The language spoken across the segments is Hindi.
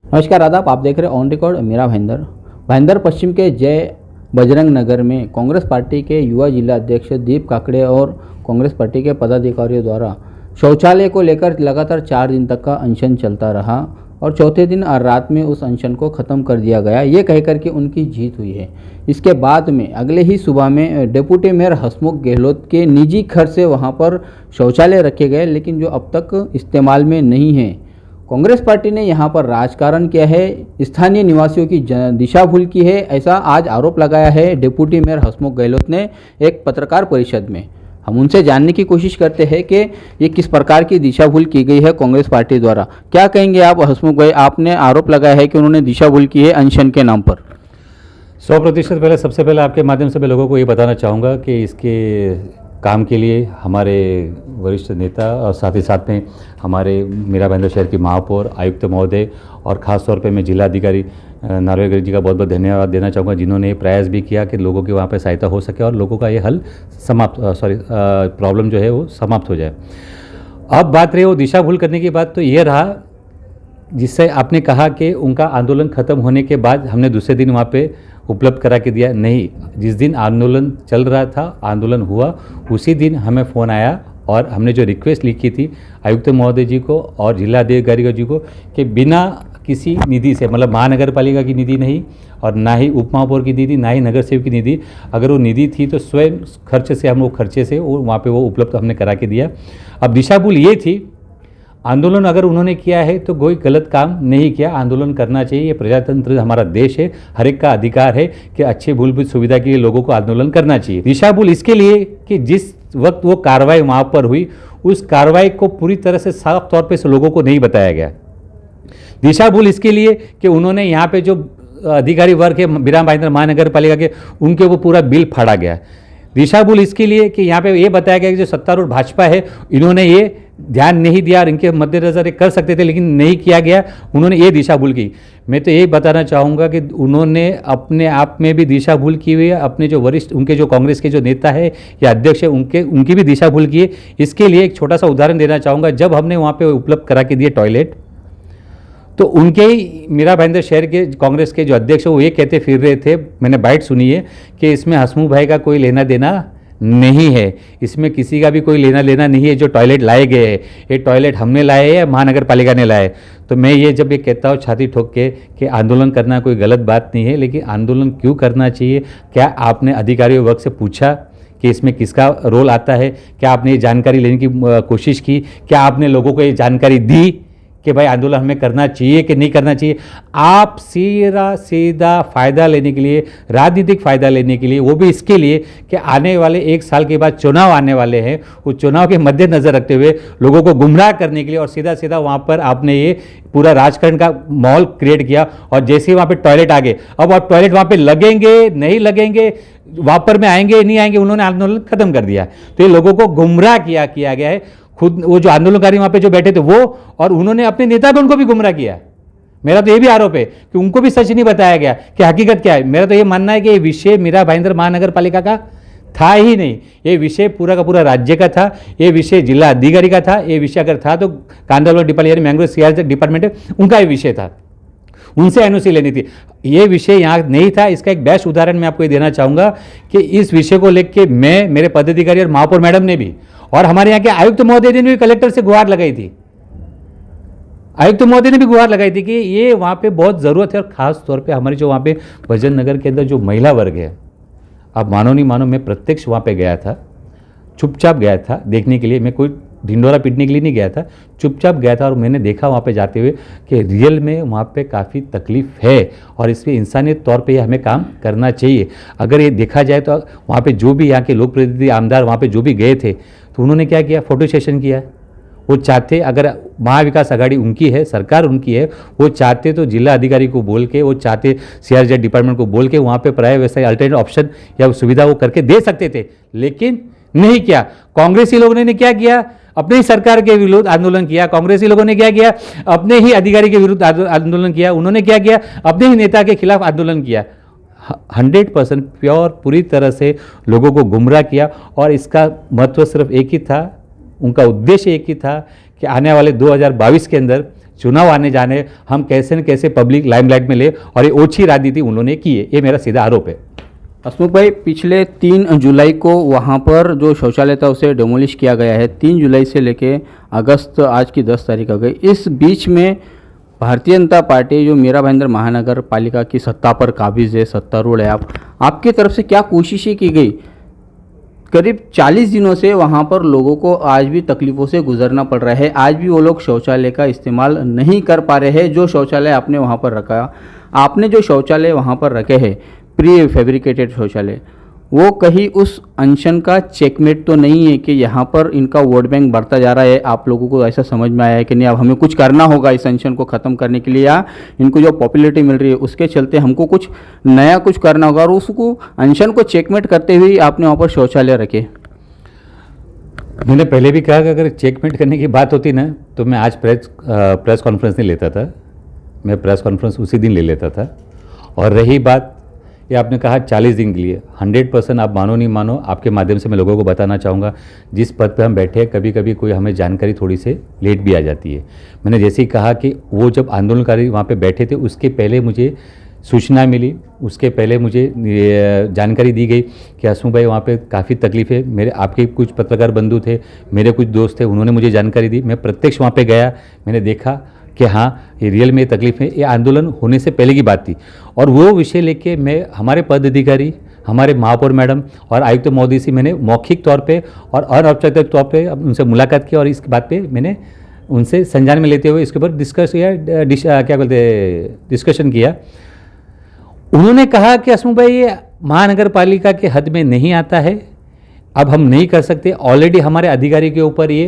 नमस्कार, आदाब। आप देख रहे हैं ऑन रिकॉर्ड। मेरा भाईंदर पश्चिम के जय बजरंग नगर में कांग्रेस पार्टी के युवा जिला अध्यक्ष दीप काकड़े और कांग्रेस पार्टी के पदाधिकारियों द्वारा शौचालय को लेकर लगातार 4 दिन तक का अनशन चलता रहा और चौथे दिन रात में उस अनशन को ख़त्म कर दिया गया, ये कहकर के उनकी जीत हुई है। इसके बाद में अगले ही सुबह में डिप्टी मेयर हसमुख गहलोत के निजी खर्च से वहाँ पर शौचालय रखे गए, लेकिन जो अब तक इस्तेमाल में नहीं है। कांग्रेस पार्टी ने यहाँ पर राजकारण किया है, स्थानीय निवासियों की दिशा भूल की है, ऐसा आज आरोप लगाया है डिप्टी मेयर हसमुख गहलोत ने एक पत्रकार परिषद में। हम उनसे जानने की कोशिश करते हैं कि ये किस प्रकार की दिशा भूल की गई है कांग्रेस पार्टी द्वारा। क्या कहेंगे आप हसमुख भाई? आपने आरोप लगाया है कि उन्होंने दिशा भूल की है अनशन के नाम पर। 100% पहले सबसे पहले आपके माध्यम से मैं लोगों को ये बताना चाहूँगा कि इसके काम के लिए हमारे वरिष्ठ नेता और साथ ही साथ में हमारे मीरा भाईंदर शहर की महापौर, आयुक्त महोदय और ख़ास तौर पे मैं जिलाधिकारी नार्वेकर जी का बहुत बहुत धन्यवाद देना चाहूँगा, जिन्होंने प्रयास भी किया कि लोगों की वहाँ पे सहायता हो सके और लोगों का ये हल प्रॉब्लम जो है वो समाप्त हो जाए। अब बात रही वो दिशा भूल करने की बात, तो ये रहा जिससे आपने कहा कि उनका आंदोलन ख़त्म होने के बाद हमने दूसरे दिन वहाँ पे उपलब्ध करा के दिया। नहीं, जिस दिन आंदोलन चल रहा था, आंदोलन हुआ, उसी दिन हमें फ़ोन आया और हमने जो रिक्वेस्ट लिखी थी आयुक्त महोदय जी को और जिलाधिकारी जी को कि बिना किसी निधि से, मतलब महानगर पालिका की निधि नहीं और ना ही उप महापौर की निधि, ना ही नगर सेवक की निधि, अगर वो निधि थी तो स्वयं खर्च से हम वो खर्चे से वो वहाँ पे वो उपलब्ध हमने करा के दिया। अब दिशा भूल ये थी, आंदोलन अगर उन्होंने किया है तो कोई गलत काम नहीं किया। आंदोलन करना चाहिए, ये प्रजातंत्र हमारा देश है, हर एक का अधिकार है कि अच्छी मूलभूत सुविधा के लिए लोगों को आंदोलन करना चाहिए। दिशा भूल इसके लिए कि जिस वक्त वो कार्रवाई वहाँ पर हुई, उस कार्रवाई को पूरी तरह से साफ तौर पर लोगों को नहीं बताया गया। दिशा भूल इसके लिए कि उन्होंने यहाँ पे जो अधिकारी वर्ग है मीरा भाईंदर महानगर पालिका के, उनके वो पूरा बिल फाड़ा गया। दिशा भूल इसके लिए कि यहाँ पे ये बताया गया कि जो सत्तारूढ़ भाजपा है, इन्होंने ये ध्यान नहीं दिया और इनके मद्देनजर ये कर सकते थे लेकिन नहीं किया गया, उन्होंने ये दिशा भूल की। मैं तो यही बताना चाहूँगा कि उन्होंने अपने आप में भी दिशा भूल की हुई है, अपने जो वरिष्ठ उनके जो कांग्रेस के जो नेता है या अध्यक्ष है उनकी भी दिशा भूल की है। इसके लिए एक छोटा सा उदाहरण देना चाहूँगा। जब हमने वहाँ पर उपलब्ध करा के दिए टॉयलेट, तो उनके ही मीरा भाईंदर शहर के कांग्रेस के जो अध्यक्ष वो ये कहते फिर रहे थे, मैंने बाइट सुनी है, कि इसमें हसमुख भाई का कोई लेना देना नहीं है, इसमें किसी का भी कोई लेना देना नहीं है। जो टॉयलेट लाए गए हैं, ये टॉयलेट हमने लाए या महानगर पालिका ने लाए। तो मैं ये जब ये कहता हूँ छाती ठोक के कि आंदोलन करना कोई गलत बात नहीं है, लेकिन आंदोलन क्यों करना चाहिए? क्या आपने अधिकारियों वर्ग से पूछा कि इसमें किसका रोल आता है? क्या आपने ये जानकारी लेने की कोशिश की? क्या आपने लोगों को ये जानकारी दी कि भाई आंदोलन हमें करना चाहिए कि नहीं करना चाहिए? आप सीधा फ़ायदा लेने के लिए, राजनीतिक फ़ायदा लेने के लिए, वो भी इसके लिए कि आने वाले 1 साल के बाद चुनाव आने वाले हैं, उस चुनाव के मद्देनज़र रखते हुए लोगों को गुमराह करने के लिए और सीधा वहाँ पर आपने ये पूरा राजकारण का माहौल क्रिएट किया। और जैसे ही वहाँ पर टॉयलेट आ गए, अब आप टॉयलेट वहाँ पर लगेंगे नहीं लगेंगे, वहाँ पर में आएंगे नहीं आएंगे, उन्होंने आंदोलन खत्म कर दिया। तो ये लोगों को गुमराह किया गया है। खुद वो जो आंदोलनकारी वहाँ पे जो बैठे थे वो, और उन्होंने अपने नेता भी उनको भी गुमराह किया। मेरा तो ये भी आरोप है कि उनको भी सच नहीं बताया गया कि हकीकत क्या है। मेरा तो ये मानना है कि ये विषय मीरा भाईंदर महानगर पालिका का था ही नहीं, ये विषय पूरा का पूरा राज्य का था, ये विषय जिला अधिकारी का था। ये विषय अगर था तो कांदलवा डिपार्टमेंट, मैंग्रोव सीआर डिपार्टमेंट है, उनका ये विषय था, उनसे एनओसी लेनी थी। ये विषय यहाँ नहीं था। इसका एक बेस्ट उदाहरण मैं आपको ये देना चाहूँगा कि इस विषय को लेकर मैं, मेरे पदाधिकारी और महापौर मैडम ने भी, और हमारे यहाँ के आयुक्त महोदय ने भी कलेक्टर से गुहार लगाई थी। आयुक्त महोदय ने भी गुहार लगाई थी कि ये वहाँ पे बहुत ज़रूरत है। और ख़ास तौर पे हमारे जो वहाँ पे भजन नगर के अंदर जो महिला वर्ग है, आप मानो नहीं मानो, मैं प्रत्यक्ष वहाँ पे गया था, चुपचाप गया था देखने के लिए। मैं कोई ढिंडोरा पीटने के लिए नहीं गया था, चुपचाप गया था और मैंने देखा वहाँ पे जाते हुए कि रियल में वहाँ पे काफ़ी तकलीफ़ है और इस पर इंसानियत तौर पे हमें काम करना चाहिए। अगर ये देखा जाए तो वहाँ पे जो भी यहाँ के लोक प्रतिनिधि आमदार वहाँ पे जो भी गए थे, तो उन्होंने क्या किया? फोटो सेशन किया। वो चाहते, अगर महाविकास आघाड़ी उनकी है, सरकार उनकी है, वो चाहते तो जिला अधिकारी को बोल के, वो चाहते सीआरजेड डिपार्टमेंट को बोल के वहाँ पे प्राय वैसा अल्टरनेट ऑप्शन या सुविधा वो करके दे सकते थे, लेकिन नहीं किया। कांग्रेसी लोगों ने क्या किया? अपने ही सरकार के विरुद्ध आंदोलन किया। कांग्रेसी लोगों ने क्या किया? अपने ही अधिकारी के विरुद्ध आंदोलन किया। उन्होंने क्या किया? अपने ही नेता के खिलाफ आंदोलन किया। 100% प्योर, पूरी तरह से लोगों को गुमराह किया। और इसका महत्व सिर्फ एक ही था, उनका उद्देश्य एक ही था कि आने वाले 2022 के अंदर चुनाव आने जाने हम कैसे न कैसे पब्लिक लाइमलाइट में ले, और ये ओछी राजनीति उन्होंने की है, ये मेरा सीधा आरोप है। हसमुख भाई, पिछले 3 जुलाई को वहाँ पर जो शौचालय था उसे डेमोलिश किया गया है। 3 जुलाई से लेके अगस्त आज की 10 तारीख आ गई। इस बीच में भारतीय जनता पार्टी जो मीरा भाईंदर महानगर पालिका की सत्ता पर काबिज है, सत्तारूढ़ है, आपकी तरफ से क्या कोशिशें की गई? करीब 40 दिनों से वहाँ पर लोगों को आज भी तकलीफ़ों से गुजरना पड़ रहा है। आज भी वो लोग शौचालय का इस्तेमाल नहीं कर पा रहे हैं। जो शौचालय आपने वहाँ पर रखा, आपने जो शौचालय वहाँ पर रखे हैं, प्री फैब्रिकेटेड शौचालय, वो कहीं उस अनशन का चेकमेट तो नहीं है कि यहाँ पर इनका वोट बैंक बढ़ता जा रहा है? आप लोगों को ऐसा समझ में आया है कि नहीं, अब हमें कुछ करना होगा इस अनशन को ख़त्म करने के लिए, या इनको जो पॉपुलैरिटी मिल रही है उसके चलते हमको कुछ नया कुछ करना होगा, और उसको अनशन को चेकमेट करते हुए आपने वहाँ पर शौचालय रखे? मैंने पहले भी कहा कि अगर चेकमेट करने की बात होती ना तो मैं आज प्रेस कॉन्फ्रेंस नहीं लेता था, मैं प्रेस कॉन्फ्रेंस उसी दिन ले लेता था। और रही बात ये आपने कहा 40 दिन के लिए, 100% आप मानो नहीं मानो, आपके माध्यम से मैं लोगों को बताना चाहूँगा, जिस पद पे हम बैठे हैं कभी कभी कोई हमें जानकारी थोड़ी से लेट भी आ जाती है। मैंने जैसे ही कहा कि वो जब आंदोलनकारी वहाँ पे बैठे थे उसके पहले मुझे सूचना मिली, उसके पहले मुझे जानकारी दी गई कि हसमुख भाई वहाँ पे काफ़ी तकलीफ है। मेरे आपके कुछ पत्रकार बंधु थे, मेरे कुछ दोस्त थे, उन्होंने मुझे जानकारी दी। मैं प्रत्यक्ष वहाँ पे गया, मैंने देखा कि हाँ ये रियल में तकलीफ है। ये आंदोलन होने से पहले की बात थी, और वो विषय लेके मैं हमारे पदाधिकारी, हमारे महापौर मैडम और आयुक्त महोदय से मैंने मौखिक तौर पे और अनौपचारिक तौर पे उनसे मुलाकात की, और इस बात पे मैंने उनसे संज्ञान में लेते हुए इसके ऊपर डिस्कशन किया। उन्होंने कहा कि हसमुख भाई ये महानगर पालिका के हद में नहीं आता है, अब हम नहीं कर सकते, ऑलरेडी हमारे अधिकारी के ऊपर ये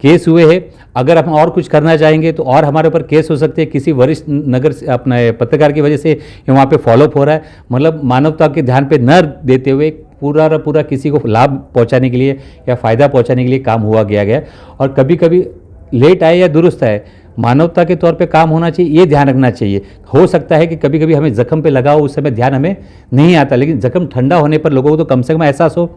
केस हुए हैं, अगर हम और कुछ करना चाहेंगे तो और हमारे ऊपर केस हो सकते हैं, किसी वरिष्ठ नगर अपने पत्रकार की वजह से ये वहाँ पे फॉलोअप हो रहा है। मतलब मानवता के ध्यान पे न देते हुए पूरा किसी को लाभ पहुँचाने के लिए या फ़ायदा पहुँचाने के लिए काम हुआ गया। और कभी कभी लेट आए या दुरुस्त आए, मानवता के तौर पे काम होना चाहिए, ये ध्यान रखना चाहिए। हो सकता है कि कभी कभी हमें जख्म पे लगा हो, उस समय ध्यान हमें नहीं आता, लेकिन जख्म ठंडा होने पर लोगों को तो कम से कम एहसास हो।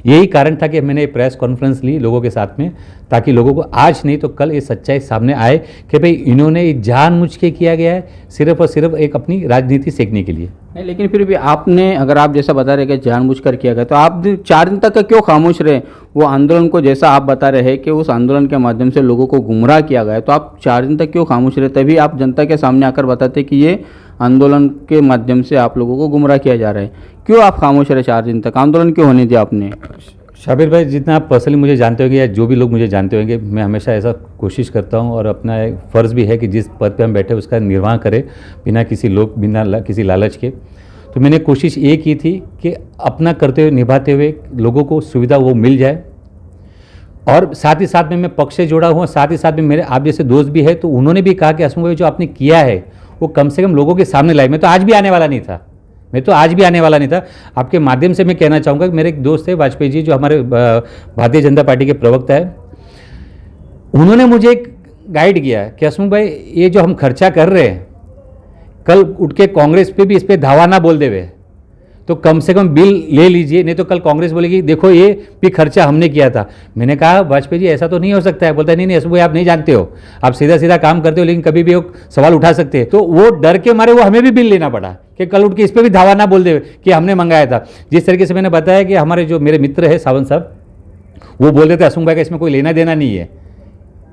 यही कारण था कि मैंने प्रेस कॉन्फ्रेंस ली लोगों के साथ में, ताकि लोगों को आज नहीं तो कल ये सच्चाई सामने आए कि भाई इन्होंने जानबूझ के किया गया है, सिर्फ और सिर्फ एक अपनी राजनीति सेकने के लिए। नहीं, लेकिन फिर भी आपने, अगर आप जैसा बता रहे कि जानबूझकर किया गया, तो आप 4 दिन तक क्यों खामोश रहे? वो आंदोलन को, जैसा आप बता रहे हैं कि उस आंदोलन के माध्यम से लोगों को गुमराह किया गया, तो आप 4 दिन तक क्यों खामोश रहे? तभी आप जनता के सामने आकर बताते कि ये आंदोलन के माध्यम से आप लोगों को गुमराह किया जा रहा है। क्यों आप खामोश रहे 4 दिन तक? आंदोलन क्यों होने दिया आपने? शाबिर भाई, जितना आप पर्सनली मुझे जानते होंगे या जो भी लोग मुझे जानते होंगे, मैं हमेशा ऐसा कोशिश करता हूं, और अपना एक फ़र्ज़ भी है कि जिस पद पे हम बैठे उसका निर्वाह करें बिना किसी लालच के। तो मैंने कोशिश ये की थी कि अपना करते हुए, निभाते हुए लोगों को सुविधा वो मिल जाए, और साथ ही साथ में मैं पक्ष से जुड़ा हुआ, साथ ही साथ में मेरे आप जैसे दोस्त भी है, तो उन्होंने भी कहा कि हसमुख भाई जो आपने किया है वो कम से कम लोगों के सामने लाए। मैं तो आज भी आने वाला नहीं था, आपके माध्यम से मैं कहना चाहूँगा कि मेरे एक दोस्त है वाजपेयी जी, जो हमारे भारतीय जनता पार्टी के प्रवक्ता है, उन्होंने मुझे एक गाइड किया कि हसमुख भाई ये जो हम खर्चा कर रहे हैं, कल उठ के कांग्रेस पे भी इस पर धावा ना बोल देवे, तो कम से कम बिल ले लीजिए, नहीं तो कल कांग्रेस बोलेगी देखो ये भी खर्चा हमने किया था। मैंने कहा वाजपेयी जी ऐसा तो नहीं हो सकता है। बोलता है नहीं हसमुख भाई आप नहीं जानते हो, आप सीधा काम करते हो, लेकिन कभी भी वो सवाल उठा सकते हैं। तो वो डर के मारे वो हमें भी बिल लेना पड़ा कि कल उठ के इस पर भी धावा ना बोल दे कि हमने मंगाया था। जिस तरीके से मैंने बताया कि हमारे जो मेरे मित्र है सावंत साहब, वो बोल रहे थे हसमुख भाई का इसमें कोई लेना देना नहीं है,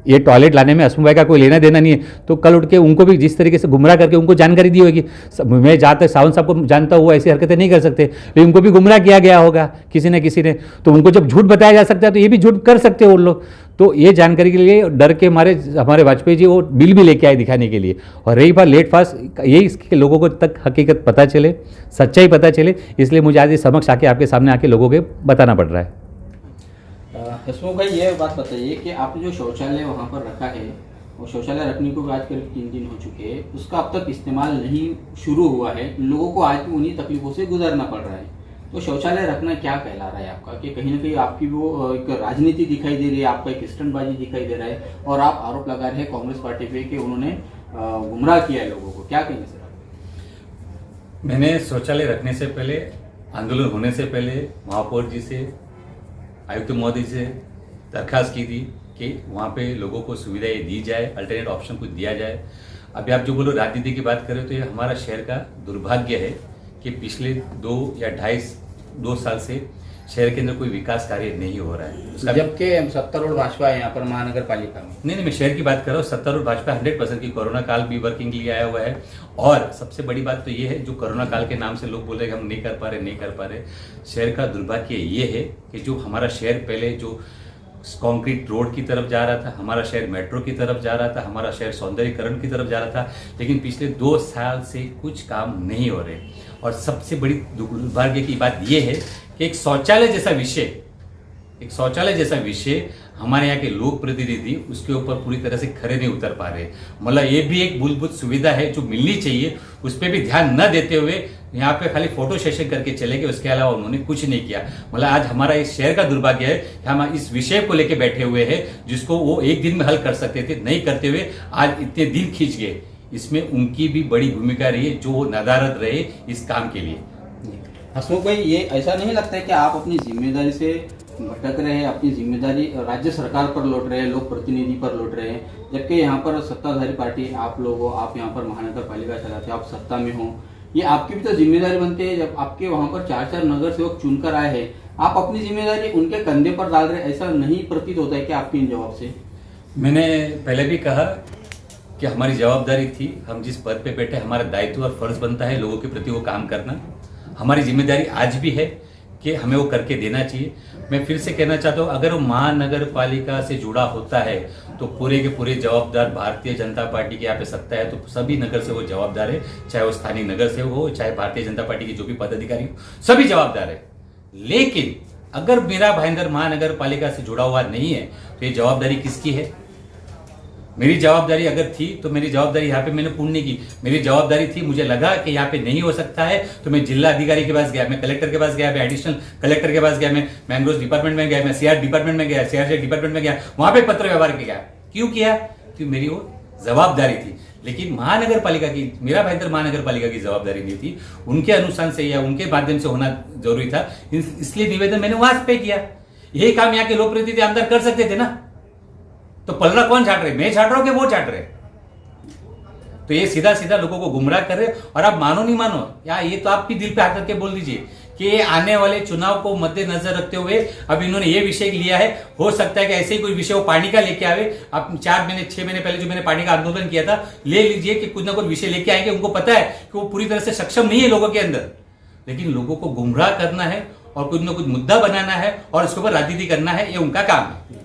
ये टॉयलेट लाने में हसमुख भाई का कोई लेना देना नहीं है। तो कल उठ के उनको भी जिस तरीके से गुमराह करके उनको जानकारी दी होगी, मैं जहाँ तक सावंत साहब को जानता हूँ वो ऐसी हरकतें नहीं कर सकते, लेकिन उनको भी गुमराह किया गया होगा किसी न किसी ने। तो उनको जब झूठ बताया जा सकता है तो ये भी झूठ कर सकते हो उन लोग। तो ये जानकारी के लिए डर के मारे हमारे वाजपेयी जी वो बिल भी लेके आए दिखाने के लिए। और रही बात लेट फास्ट, यही इसके लोगों को तक हकीकत पता चले, सच्चाई पता चले, इसलिए मुझे आज इस समक्ष आके आपके सामने आके लोगों के बताना पड़ रहा है। हसमुख भाई ये बात बताइए कि आपने जो शौचालय वहाँ पर रखा है, वो शौचालय रखने को भी आज करीब 3 दिन हो चुके हैं, उसका अब तक इस्तेमाल नहीं शुरू हुआ है, लोगों को आज भी उन्हीं तकलीफों से गुजरना पड़ रहा है। तो शौचालय रखना क्या कहला रहा है आपका, कि कहीं ना कहीं आपकी वो एक राजनीति दिखाई दे रही है, आपका एक स्टंटबाजी दिखाई दे रहा है, और आप आरोप लगा रहे हैं कांग्रेस पार्टी पे कि उन्होंने गुमराह किया है लोगों को, क्या कहेंगे सर? मैंने शौचालय रखने से पहले, आंदोलन होने से पहले महापौर जी से, आयुक्त महोदय से दरखास्त की थी कि वहाँ पे लोगों को सुविधाएं दी जाए, अल्टरनेट ऑप्शन कुछ दिया जाए। अभी आप जो बोलो राजनीति की बात करें तो ये हमारा शहर का दुर्भाग्य है कि पिछले 2 साल से शहर के अंदर कोई विकास कार्य नहीं हो रहा है। उसका जबकि सत्तारूढ़ भाजपा है यहाँ पर महानगर पालिका में। नहीं, मैं शहर की बात कर रहा हूँ। सत्तारूढ़ भाजपा 100% की कोरोना काल भी वर्किंग के लिए आया हुआ है। और सबसे बड़ी बात तो ये है, जो कोरोना काल के नाम से लोग बोल रहे हैं कि हम नहीं कर पा रहे। शहर का दुर्भाग्य ये है कि जो हमारा शहर पहले जो कंक्रीट रोड की तरफ जा रहा था, हमारा शहर मेट्रो की तरफ जा रहा था, हमारा शहर सौंदर्यीकरण की तरफ जा रहा था, लेकिन पिछले 2 साल से कुछ काम नहीं हो रहे। और सबसे बड़ी दुर्भाग्य की बात यह है कि एक शौचालय जैसा विषय हमारे यहाँ के लोक प्रतिनिधि उसके ऊपर पूरी तरह से खरे नहीं उतर पा रहे। मतलब ये भी एक मूलभूत सुविधा है जो मिलनी चाहिए, उस पर भी ध्यान न देते हुए यहाँ पे खाली फोटो सेशन करके चले गए, उसके अलावा उन्होंने कुछ नहीं किया। मतलब आज हमारा इस शहर का दुर्भाग्य है कि हम इस विषय को लेके बैठे हुए हैं जिसको वो एक दिन में हल कर सकते थे, नहीं करते हुए आज इतने दिन खींच गए। इसमें उनकी भी बड़ी भूमिका रही है जो नदारद रहे इस काम के लिए। हसमुख भाई, ये ऐसा नहीं लगता है कि आप अपनी जिम्मेदारी से भटक रहे हैं, अपनी जिम्मेदारी राज्य सरकार पर लौट रहे हैं, लोक प्रतिनिधि पर लौट रहे हैं, जबकि यहाँ पर सत्ताधारी पार्टी आप लोग हो, आप यहाँ पर महानगर पालिका चलाते हो, आप सत्ता में हो, ये आपकी भी तो जिम्मेदारी बनती है। जब आपके वहाँ पर 4 नगर सेवक चुनकर आए हैं, आप अपनी जिम्मेदारी उनके कंधे पर डाल रहे, ऐसा नहीं प्रतीत होता है कि आपके इन जवाब से? मैंने पहले भी कहा कि हमारी जवाबदारी थी, हम जिस पद पे बैठे हमारा दायित्व और फर्ज बनता है लोगों के प्रति वो काम करना। हमारी जिम्मेदारी आज भी है कि हमें वो करके देना चाहिए। मैं फिर से कहना चाहता हूँ, अगर वो महानगर पालिका से जुड़ा होता है तो पूरे के पूरे जवाबदार भारतीय जनता पार्टी की यहाँ पे सत्ता है तो सभी नगर से वो जवाबदार है, चाहे वो स्थानीय नगर से हो, चाहे भारतीय जनता पार्टी के जो भी पदाधिकारी हो, सभी जवाबदार है। लेकिन अगर मेरा भाईंदर महानगर पालिका से जुड़ा हुआ नहीं है तो ये जवाबदारी किसकी है? मेरी जवाबदारी अगर थी तो मेरी जवाबदारी यहाँ पे मैंने पूर्ण नहीं की। मेरी जवाबदारी थी, मुझे लगा कि यहाँ पे नहीं हो सकता है तो मैं जिला अधिकारी के पास गया, मैं कलेक्टर के पास गया, मैं एडिशनल कलेक्टर के पास गया, मैं मैंग्रोव डिपार्टमेंट में गया, मैं सीआर डिपार्टमेंट में गया, सीआरजे डिपार्टमेंट में गया, वहां पे पत्र व्यवहार किया। क्यों किया? क्योंकि मेरी वो जवाबदारी थी। लेकिन महानगर पालिका की, मेरा भाईंदर महानगर पालिका की जवाबदारी नहीं थी, उनके अनुसार से या उनके माध्यम से होना जरूरी था, इसलिए निवेदन मैंने वहां पे किया। यही काम यहाँ के लोक प्रतिनिधि आमदार कर सकते थे ना। तो पलड़ा कौन छाट रहे? मैं छाट रहा हूं कि वो छाट रहे? तो ये सीधा सीधा लोगों को गुमराह कर रहे। और आप मानो नहीं मानो, या ये तो आप भी दिल पे हाथ रख के बोल दीजिए कि आने वाले चुनाव को मद्देनजर रखते हुए अब इन्होंने ये विषय लिया है। हो सकता है कि ऐसे ही कोई विषय वो पानी का लेके आवे। आप 6 महीने पहले जो मैंने पानी का आंदोलन किया था, ले लीजिए कि कुछ ना कुछ विषय लेके आएंगे। उनको पता है कि वो पूरी तरह से सक्षम नहीं है लोगों के अंदर, लेकिन लोगों को गुमराह करना है और कुछ ना कुछ मुद्दा बनाना है और उसके ऊपर राजनीति करना है, ये उनका काम है।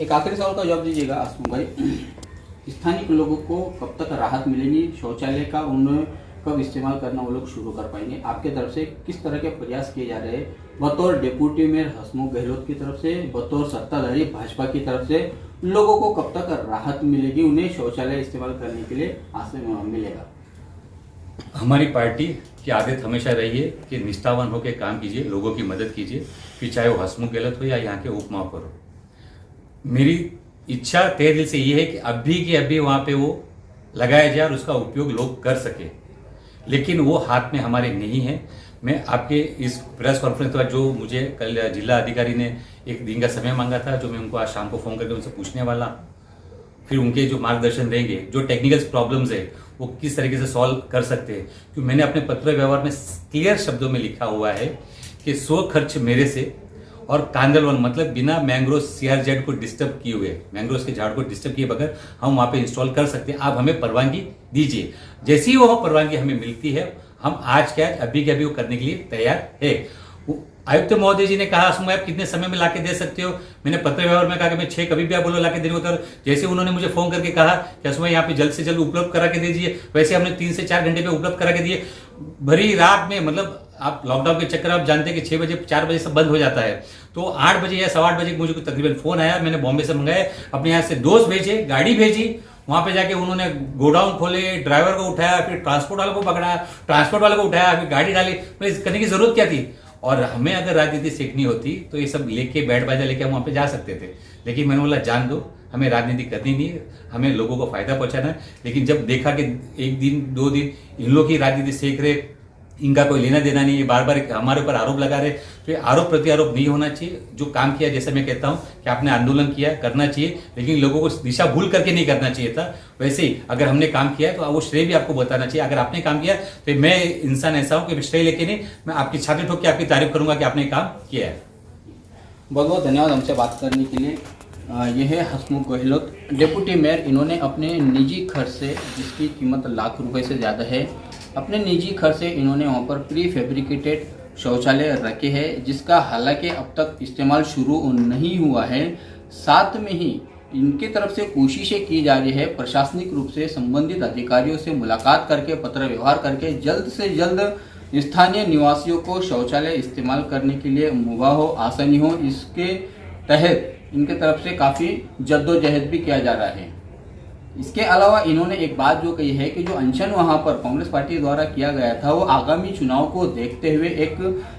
एक आखिरी सवाल का जवाब दीजिएगा हसमुख भाई, स्थानीय लोगों को कब तक राहत मिलेगी? शौचालय का उन्हें कब इस्तेमाल करना वो लोग शुरू कर पाएंगे? आपके तरफ से किस तरह के प्रयास किए जा रहे हैं बतौर डिप्टी मेयर हसमुख गहलोत की तरफ से, बतौर सत्ताधारी भाजपा की तरफ से? लोगों को कब तक राहत मिलेगी, उन्हें शौचालय इस्तेमाल करने के लिए मिलेगा? हमारी पार्टी की आदत हमेशा रही है कि निष्ठावान होकर काम कीजिए, लोगों की मदद कीजिए, फिर चाहे वो हसमुख गहलोत हो या यहाँ के उप महापौर हो। मेरी इच्छा तहे दिल से ये है कि अभी के अभी वहाँ पे वो लगाया जाए और उसका उपयोग लोग कर सके, लेकिन वो हाथ में हमारे नहीं है। मैं आपके इस प्रेस कॉन्फ्रेंस पर जो मुझे कल जिला अधिकारी ने एक दिन का समय मांगा था, जो मैं उनको आज शाम को फ़ोन करके उनसे पूछने वाला, फिर उनके जो मार्गदर्शन रहेंगे, जो टेक्निकल प्रॉब्लम्स है वो किस तरीके से सॉल्व कर सकते हैं। क्योंकि मैंने अपने पत्र व्यवहार में क्लियर शब्दों में लिखा हुआ है कि 100 खर्च मेरे से और कांदलवन मतलब बिना मैंग्रोव सीआरजेड को डिस्टर्ब किए हुए, मैंग्रोव के झाड़ को डिस्टर्ब किए बगैर हम वहाँ पे इंस्टॉल कर सकते हैं। आप हमें परवानगी दीजिए। जैसी वो परवानगी हमें मिलती है, हम आज क्या अभी के अभी वो करने के लिए तैयार है। आयुक्त महोदय जी ने कहा, आप कितने समय में लाके दे सकते हो? मैंने पत्र व्यवहार में कहा कि मैं 6 कभी भी आप बोलो लाके देने को। जैसे उन्होंने मुझे फोन करके कहा कि असमय यहाँ पे जल्द से जल्द उपलब्ध करा के दीजिए, वैसे हमने 3 से 4 घंटे में उपलब्ध करा के दिए। भरी रात में, मतलब आप लॉकडाउन के चक्कर आप जानते हैं कि 6 बजे 4 बजे सब बंद हो जाता है, तो 8 बजे या 8:15 बजे मुझे तकरीबन फोन आया। मैंने बॉम्बे से मंगाया, अपने यहाँ से दोस्त भेजे, गाड़ी भेजी, वहां पे जाके उन्होंने गोडाउन खोले, ड्राइवर को उठाया, फिर ट्रांसपोर्ट वाले को पकड़ा, ट्रांसपोर्ट वाले को उठाया, फिर गाड़ी डाली। करने की जरूरत क्या थी? और हमें अगर राजनीति सीखनी होती तो ये सब लेके बैठ बाजा लेके हम वहां पे जा सकते थे, लेकिन मैंने बोला जान दो, हमें राजनीति करनी नहीं है, हमें लोगों को फायदा पहुंचाना है। लेकिन जब देखा कि 1 दिन 2 दिन इन लोग की राजनीति सीख रहे, इनका कोई लेना देना नहीं है, बार बार हमारे ऊपर आरोप लगा रहे, तो ये आरोप प्रति आरोप नहीं होना चाहिए। जो काम किया, जैसे मैं कहता हूँ कि आपने आंदोलन किया, करना चाहिए, लेकिन लोगों को दिशा भूल करके नहीं करना चाहिए था। वैसे ही अगर हमने काम किया है तो वो श्रेय भी आपको बताना चाहिए। अगर आपने काम किया तो मैं इंसान ऐसा हूँ कि श्रेय लेके नहीं, मैं आपकी छाती ठोक के आपकी तारीफ करूंगा कि आपने काम किया है। बहुत बहुत धन्यवाद हमसे बात करने के लिए। ये है हसमुख गहलोत, डिप्टी मेयर। इन्होंने अपने निजी खर्च से, जिसकी कीमत लाख रुपए से ज़्यादा है, अपने निजी खर्च से इन्होंने वहाँ पर प्री फैब्रिकेटेड शौचालय रखे हैं, जिसका हालांकि अब तक इस्तेमाल शुरू नहीं हुआ है। साथ में ही इनकी तरफ से कोशिशें की जा रही है प्रशासनिक रूप से संबंधित अधिकारियों से मुलाकात करके, पत्र व्यवहार करके जल्द से जल्द स्थानीय निवासियों को शौचालय इस्तेमाल करने के लिए मुबा हो, आसानी हो। इसके तहत इनके तरफ से काफ़ी जद्दोजहद भी किया जा रहा है। इसके अलावा इन्होंने एक बात जो कही है कि जो अनशन वहां पर कांग्रेस पार्टी द्वारा किया गया था, वो आगामी चुनाव को देखते हुए एक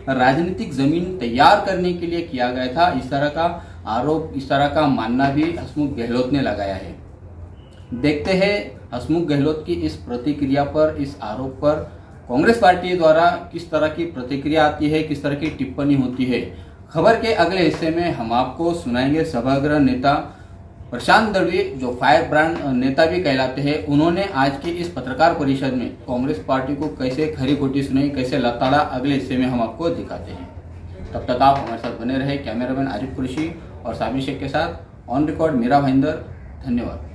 राजनीतिक जमीन तैयार करने के लिए किया गया था। इस तरह का आरोप, इस तरह का मानना भी हसमुख गहलोत ने लगाया है। देखते हैं हसमुख गहलोत की इस प्रतिक्रिया पर, इस आरोप पर कांग्रेस पार्टी द्वारा किस तरह की प्रतिक्रिया आती है, किस तरह की टिप्पणी होती है। खबर के अगले हिस्से में हम आपको सुनाएंगे सभागृह नेता प्रशांत दड़वी, जो फायर ब्रांड नेता भी कहलाते हैं। उन्होंने आज की इस पत्रकार परिषद में कांग्रेस पार्टी को कैसे खरी खोटी सुनाई, कैसे लताड़ा, अगले हिस्से में हम आपको दिखाते हैं। तब तक आप हमारे साथ बने रहे। कैमरामैन आरिफ कुरैशी और साबिर शेख के साथ ऑन रिकॉर्ड मीरा भाईंदर। धन्यवाद।